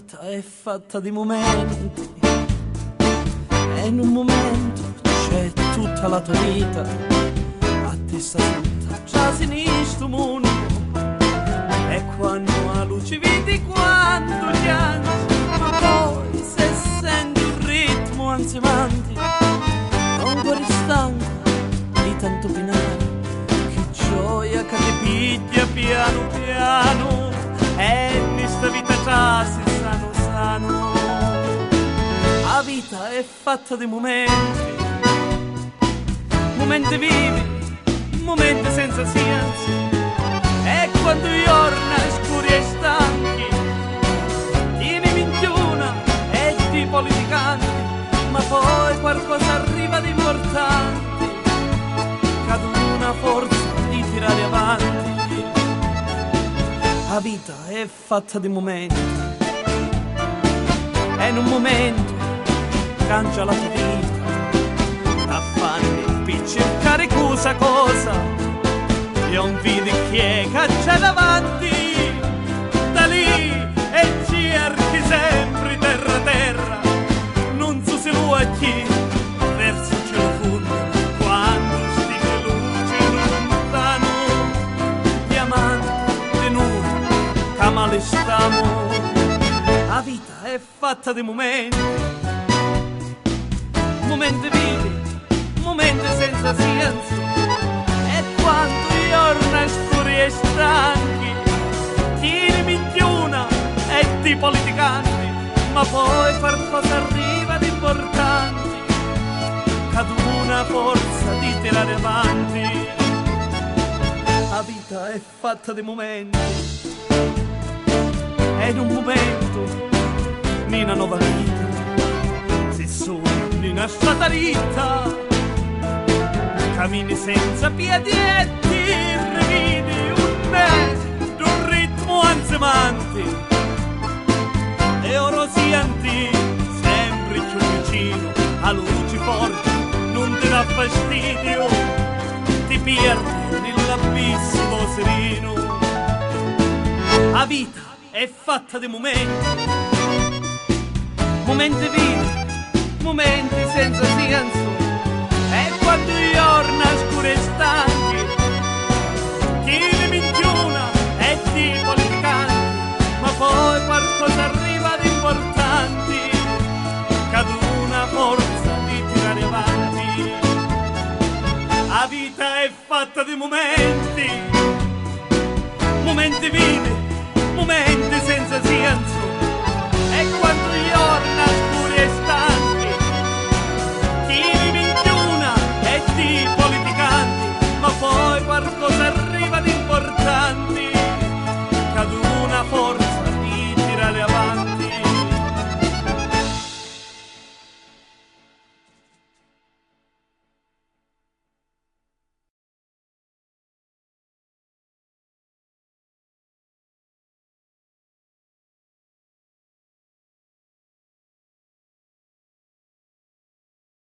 vita è fatta di momenti e in un momento c'è tutta la tua vita. A te sta tutta già sinistro mondo e quando a luce vedi quanto piangi, ma poi se senti un ritmo ansimante non cuore stanco di tanto pinare, che gioia che ti piglia piano piano e in sta vita già si sano sano. La vita è fatta di momenti, momenti vivi, momenti senza senso, e quando giorna scuri e stanchi tieni minchiuna e di politicanti, ma poi qualcosa arriva di importante, cade una forza di tirare avanti. La vita è fatta di momenti e in un momento cangia la tua vita, affanni per cercare cosa e non vedi chi è che c'è davanti, da lì e cerchi sempre terra, non so se lo chi verso il cielo fondo, quando stige luce lontano, diamanti di noi che male stiamo. La vita è fatta di momenti, momenti vivi, momenti senza senso, e quando giorna scuri e stanchi tieni minchiuna e di politicanti, ma poi qualcosa arriva di importanti, cade una forza di tirare avanti. La vita è fatta di momenti e in un momento in una nuova vita si sogni una strada dritta, cammini senza piedi e ti rividi un ritmo ansimante, e ora senti sempre più vicino a luci forti, non ti dà fastidio, ti perdi nell'abisso sereno. La vita è fatta di momenti, momenti vivi, momenti senza senso, e quando giorna scure e stanchi tieni minchiuna e ti politicanti, ma poi qualcosa arriva di importanti, cade una forza di tirare avanti. La vita è fatta di momenti, momenti vivi,